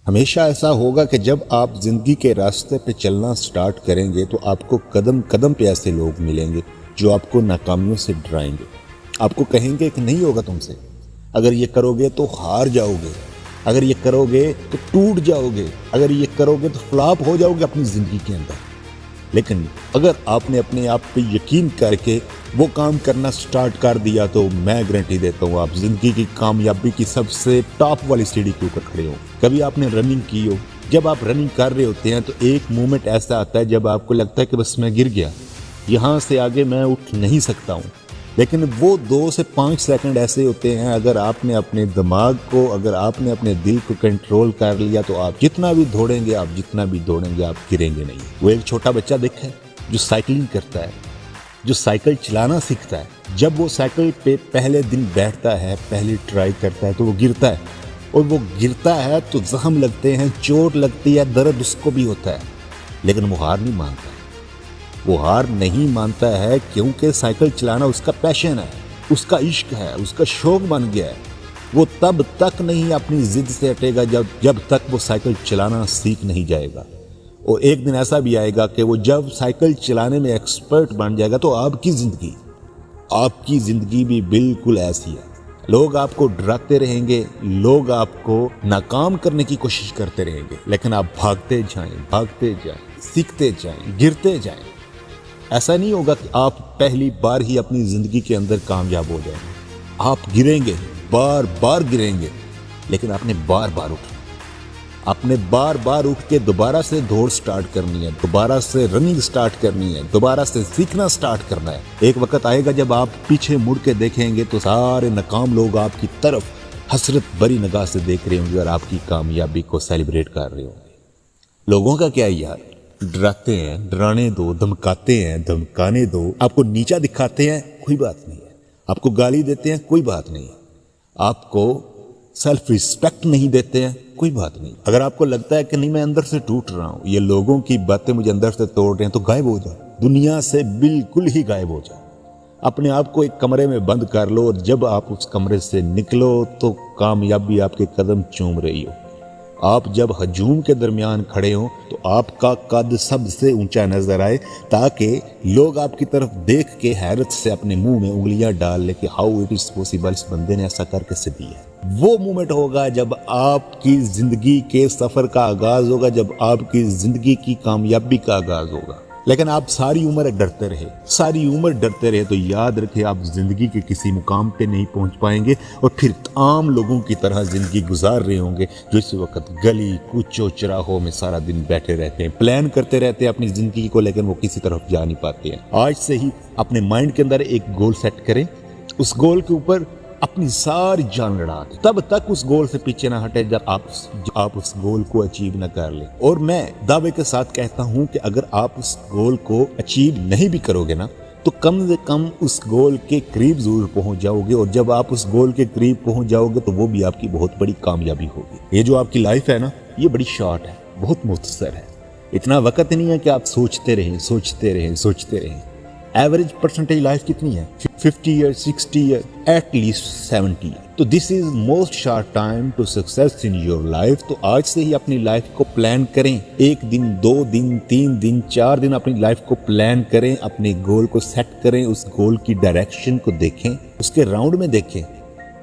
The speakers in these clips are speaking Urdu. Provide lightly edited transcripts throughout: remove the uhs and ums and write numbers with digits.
ہمیشہ ایسا ہوگا کہ جب آپ زندگی کے راستے پہ چلنا سٹارٹ کریں گے تو آپ کو قدم قدم پہ ایسے لوگ ملیں گے جو آپ کو ناکامیوں سے ڈرائیں گے، آپ کو کہیں گے کہ نہیں ہوگا تم سے، اگر یہ کرو گے تو ہار جاؤ گے، اگر یہ کرو گے تو ٹوٹ جاؤ گے، اگر یہ کرو گے تو فلاپ ہو جاؤ گے اپنی زندگی کے اندر۔ لیکن اگر آپ نے اپنے آپ پہ یقین کر کے وہ کام کرنا سٹارٹ کر دیا تو میں گارنٹی دیتا ہوں آپ زندگی کی کامیابی کی سب سے ٹاپ والی سیڑھی کے اوپر کھڑے ہو۔ کبھی آپ نے رننگ کی ہو، جب آپ رننگ کر رہے ہوتے ہیں تو ایک مومنٹ ایسا آتا ہے جب آپ کو لگتا ہے کہ بس میں گر گیا، یہاں سے آگے میں اٹھ نہیں سکتا ہوں، لیکن وہ 2 سے 5 سیکنڈ ایسے ہوتے ہیں اگر آپ نے اپنے دماغ کو، اگر آپ نے اپنے دل کو کنٹرول کر لیا تو آپ جتنا بھی دوڑیں گے، آپ جتنا بھی دوڑیں گے، آپ گریں گے نہیں۔ وہ ایک چھوٹا بچہ دیکھا ہے جو سائیکلنگ کرتا ہے، جو سائیکل چلانا سیکھتا ہے، جب وہ سائیکل پہ پہلے دن بیٹھتا ہے، پہلی ٹرائی کرتا ہے تو وہ گرتا ہے، اور وہ گرتا ہے تو زخم لگتے ہیں، چوٹ لگتی ہے، درد اس کو بھی ہوتا ہے، لیکن وہ ہار نہیں مانتا ہے۔ وہ ہار نہیں مانتا ہے کیونکہ سائیکل چلانا اس کا پیشن ہے، اس کا عشق ہے، اس کا شوق بن گیا ہے۔ وہ تب تک نہیں اپنی ضد سے ہٹے گا جب تک وہ سائیکل چلانا سیکھ نہیں جائے گا۔ اور ایک دن ایسا بھی آئے گا کہ وہ جب سائیکل چلانے میں ایکسپرٹ بن جائے گا تو آپ کی زندگی بھی بالکل ایسی ہے۔ لوگ آپ کو ڈراتے رہیں گے، لوگ آپ کو ناکام کرنے کی کوشش کرتے رہیں گے، لیکن آپ بھاگتے جائیں، سیکھتے جائیں، گرتے جائیں۔ ایسا نہیں ہوگا کہ آپ پہلی بار ہی اپنی زندگی کے اندر کامیاب ہو جائیں گے۔ آپ گریں گے، بار بار گریں گے، لیکن آپ نے بار بار اٹھ کے دوبارہ سے دوڑ سٹارٹ کرنی ہے، دوبارہ سے رننگ سٹارٹ کرنی ہے، دوبارہ سے سیکھنا سٹارٹ کرنا ہے۔ ایک وقت آئے گا جب آپ پیچھے مڑ کے دیکھیں گے تو سارے ناکام لوگ آپ کی طرف حسرت بری نگاہ سے دیکھ رہے ہوں گے اور آپ کی کامیابی کو سیلیبریٹ کر رہے ہوں گے۔ لوگوں کا کیا یار، ڈراتے ہیں، ڈرانے دو، دھمکاتے ہیں، دھمکانے دو، آپ کو نیچا دکھاتے ہیں، کوئی بات نہیں ہے، آپ کو گالی دیتے ہیں، کوئی بات نہیں ہے، آپ کو سیلف ریسپیکٹ نہیں دیتے ہیں، کوئی بات نہیں۔ اگر آپ کو لگتا ہے کہ نہیں میں اندر سے ٹوٹ رہا ہوں، یہ لوگوں کی باتیں مجھے اندر سے توڑ رہے ہیں، تو غائب ہو جاؤ، دنیا سے بالکل ہی غائب ہو جاؤ، اپنے آپ کو ایک کمرے میں بند کر لو، اور جب آپ اس کمرے سے نکلو تو کامیابی آپ کے قدم چوم رہی ہو۔ آپ جب ہجوم کے درمیان کھڑے ہوں تو آپ کا قد سب سے اونچا نظر آئے، تاکہ لوگ آپ کی طرف دیکھ کے حیرت سے اپنے منہ میں انگلیاں ڈال لے کہ ہاؤ اٹ از پاسبل، اس بندے نے ایسا کر کیسے دیا۔ وہ مومنٹ ہوگا جب آپ کی زندگی کے سفر کا آغاز ہوگا، جب آپ کی زندگی کی کامیابی کا آغاز ہوگا۔ لیکن آپ ساری عمر ڈرتے رہے تو یاد رکھے آپ زندگی کے کسی مقام پہ نہیں پہنچ پائیں گے، اور پھر عام لوگوں کی طرح زندگی گزار رہے ہوں گے جو اس وقت گلی کوچوں چراہوں میں سارا دن بیٹھے رہتے ہیں، پلان کرتے رہتے ہیں اپنی زندگی کو، لیکن وہ کسی طرف جا نہیں پاتے ہیں۔ آج سے ہی اپنے مائنڈ کے اندر ایک گول سیٹ کریں، اس گول کے اوپر اپنی ساری جان لڑا دیں، تب تک اس گول سے پیچھے نہ ہٹے جب آپ اس گول کو اچیو نہ کر لیں۔ اور میں دعوے کے ساتھ کہتا ہوں کہ اگر آپ اس گول کو اچیو نہیں بھی کرو گے نا تو کم سے کم اس گول کے قریب ضرور پہنچ جاؤ گے، اور جب آپ اس گول کے قریب پہنچ جاؤ گے تو وہ بھی آپ کی بہت بڑی کامیابی ہوگی۔ یہ جو آپ کی لائف ہے نا، یہ بڑی شارٹ ہے، بہت مختصر ہے، اتنا وقت نہیں ہے کہ آپ سوچتے رہیں۔ ایوریج پرسنٹیج لائف کتنی ہے؟ 50 year, 60 year, at least 70 year. تو this is most short time to success in your life. تو آج سے ہی اپنی لائف کو پلان کریں، 1 دن، 2 دن، 3 دن، 4 دن اپنی لائف کو پلان کریں، اپنے گول کو سیٹ کریں، اس گول کی ڈائریکشن کو دیکھیں، اس کے راؤنڈ میں دیکھیں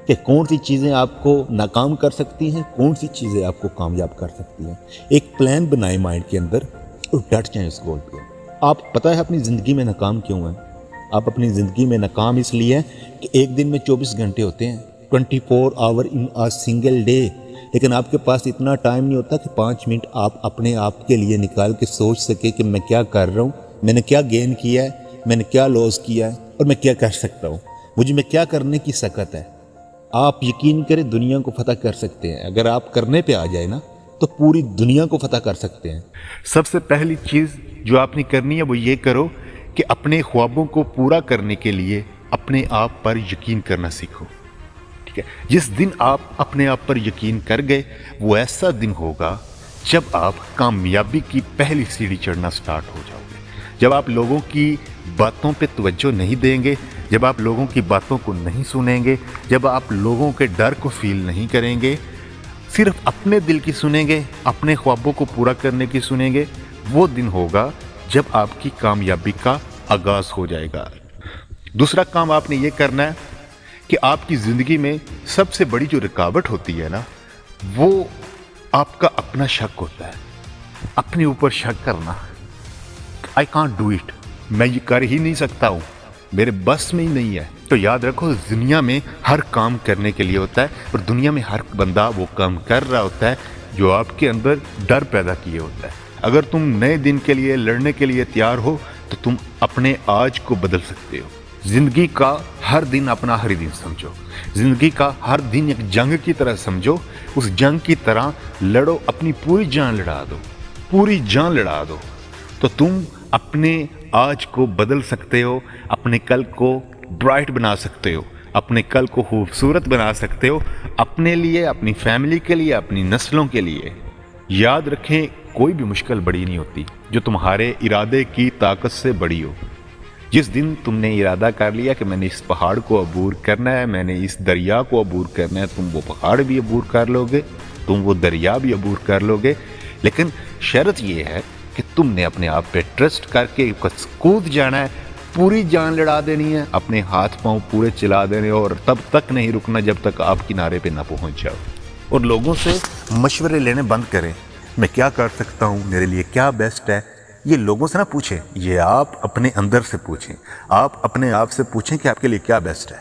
کہ کون سی چیزیں آپ کو ناکام کر سکتی ہیں، کون سی چیزیں آپ کو کامیاب کر سکتی ہیں۔ ایک پلان بنائیں مائنڈ کے اندر اور ڈٹ جائیں اس گول پہ۔ آپ پتہ ہے اپنی زندگی میں ناکام کیوں ہیں؟ آپ اپنی زندگی میں ناکام اس لیے ہیں کہ ایک دن میں 24 گھنٹے ہوتے ہیں، 24 آور ان آ سنگل ڈے، لیکن آپ کے پاس اتنا ٹائم نہیں ہوتا کہ 5 منٹ آپ اپنے آپ کے لیے نکال کے سوچ سکے کہ میں کیا کر رہا ہوں، میں نے کیا گین کیا ہے، میں نے کیا لوز کیا ہے، اور میں کیا کر سکتا ہوں، مجھے میں کیا کرنے کی سکت ہے۔ آپ یقین کریں دنیا کو فتح کر سکتے ہیں، اگر آپ کرنے پہ آ جائے نا تو پوری دنیا کو فتح کر سکتے ہیں۔ سب سے پہلی چیز جو آپ نے کرنی ہے وہ یہ کرو کہ اپنے خوابوں کو پورا کرنے کے لیے اپنے آپ پر یقین کرنا سیکھو، ٹھیک ہے؟ جس دن آپ اپنے آپ پر یقین کر گئے وہ ایسا دن ہوگا جب آپ کامیابی کی پہلی سیڑھی چڑھنا سٹارٹ ہو جاؤ گے، جب آپ لوگوں کی باتوں پہ توجہ نہیں دیں گے، جب آپ لوگوں کی باتوں کو نہیں سنیں گے، جب آپ لوگوں کے ڈر کو فیل نہیں کریں گے، صرف اپنے دل کی سنیں گے، اپنے خوابوں کو پورا کرنے کی سنیں گے، وہ دن ہوگا جب آپ کی کامیابی کا آغاز ہو جائے گا۔ دوسرا کام آپ نے یہ کرنا ہے کہ آپ کی زندگی میں سب سے بڑی جو رکاوٹ ہوتی ہے نا، وہ آپ کا اپنا شک ہوتا ہے، اپنے اوپر شک کرنا۔ I can't do it، میں یہ کر ہی نہیں سکتا ہوں، میرے بس میں ہی نہیں ہے۔ تو یاد رکھو، دنیا میں ہر کام کرنے کے لیے ہوتا ہے، اور دنیا میں ہر بندہ وہ کام کر رہا ہوتا ہے جو آپ کے اندر ڈر پیدا کیے ہوتا ہے۔ اگر تم نئے دن کے لیے لڑنے کے لیے تیار ہو تو تم اپنے آج کو بدل سکتے ہو۔ زندگی کا ہر دن اپنا ہر دن سمجھو، زندگی کا ہر دن ایک جنگ کی طرح سمجھو، اس جنگ کی طرح لڑو، اپنی پوری جان لڑا دو، پوری جان لڑا دو، تو تم اپنے آج کو بدل سکتے ہو، اپنے کل کو برائٹ بنا سکتے ہو، اپنے کل کو خوبصورت بنا سکتے ہو، اپنے لیے، اپنی فیملی کے لیے، اپنی نسلوں کے لیے۔ یاد رکھیں، کوئی بھی مشکل بڑی نہیں ہوتی جو تمہارے ارادے کی طاقت سے بڑی ہو۔ جس دن تم نے ارادہ کر لیا کہ میں نے اس پہاڑ کو عبور کرنا ہے، میں نے اس دریا کو عبور کرنا ہے، تم وہ پہاڑ بھی عبور کر لو گے، تم وہ دریا بھی عبور کر لو گے۔ لیکن شرط یہ ہے کہ تم نے اپنے آپ پہ ٹرسٹ کر کے کود جانا ہے، پوری جان لڑا دینی ہے، اپنے ہاتھ پاؤں پورے چلا دینے، اور تب تک نہیں رکنا جب تک آپ کنارے پہ نہ پہنچ جاؤ۔ اور لوگوں سے مشورے لینے بند کریں، میں کیا کر سکتا ہوں، میرے لیے کیا بیسٹ ہے۔ یہ لوگوں سے نہ پوچھیں، یہ آپ اپنے اندر سے پوچھیں، آپ اپنے آپ سے پوچھیں کہ آپ کے لیے کیا بیسٹ ہے۔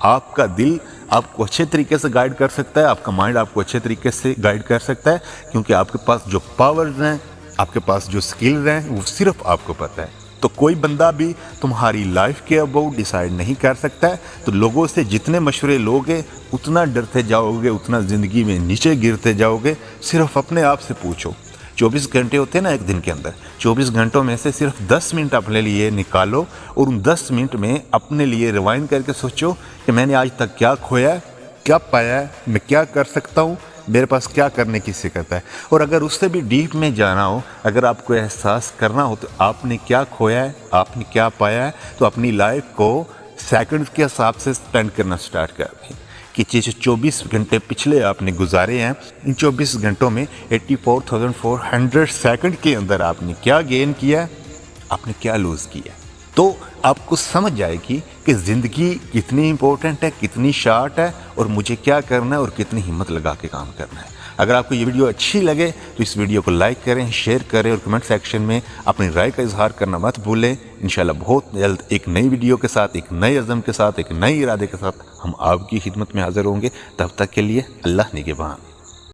آپ کا دل آپ کو اچھے طریقے سے گائیڈ کر سکتا ہے، آپ کا مائنڈ آپ کو اچھے طریقے سے گائیڈ کر سکتا ہے، کیونکہ آپ کے پاس جو پاورز ہیں، آپ کے پاس جو سکلز ہیں، وہ صرف آپ کو پتہ ہے۔ تو کوئی بندہ بھی تمہاری لائف کے اباؤٹ ڈیسائیڈ نہیں کر سکتا ہے۔ تو لوگوں سے جتنے مشورے لوگے اتنا ڈرتے جاؤ گے، اتنا زندگی میں نیچے گرتے جاؤ گے۔ صرف اپنے آپ سے پوچھو، 24 گھنٹے ہوتے ہیں نا ایک دن کے اندر، 24 گھنٹوں میں سے صرف 10 منٹ اپنے لیے نکالو، اور ان 10 منٹ میں اپنے لیے ریوائنڈ کر کے سوچو کہ میں نے آج تک کیا کھویا ہے، کیا پایا ہے، میں کیا کر سکتا ہوں، میرے پاس کیا کرنے کی سکت ہے۔ اور اگر اس سے بھی ڈیپ میں جانا ہو، اگر آپ کو احساس کرنا ہو تو آپ نے کیا کھویا ہے، آپ نے کیا پایا ہے، تو اپنی لائف کو سیکنڈ کے حساب سے سپینڈ کرنا سٹارٹ کر دیں کہ 24 گھنٹے پچھلے آپ نے گزارے ہیں، ان 24 گھنٹوں میں 84,400 سیکنڈ کے اندر آپ نے کیا گین کیا ہے، آپ نے کیا لوز کیا ہے۔ تو آپ کو سمجھ جائے گی کہ زندگی کتنی امپورٹنٹ ہے، کتنی شارٹ ہے، اور مجھے کیا کرنا ہے اور کتنی ہمت لگا کے کام کرنا ہے۔ اگر آپ کو یہ ویڈیو اچھی لگے تو اس ویڈیو کو لائک کریں، شیئر کریں، اور کمنٹ سیکشن میں اپنی رائے کا اظہار کرنا مت بھولیں۔ انشاءاللہ بہت جلد ایک نئی ویڈیو کے ساتھ، ایک نئے عزم کے ساتھ، ایک نئے ارادے کے ساتھ ہم آپ کی خدمت میں حاضر ہوں گے۔ تب تک کے لیے اللہ نگہبان۔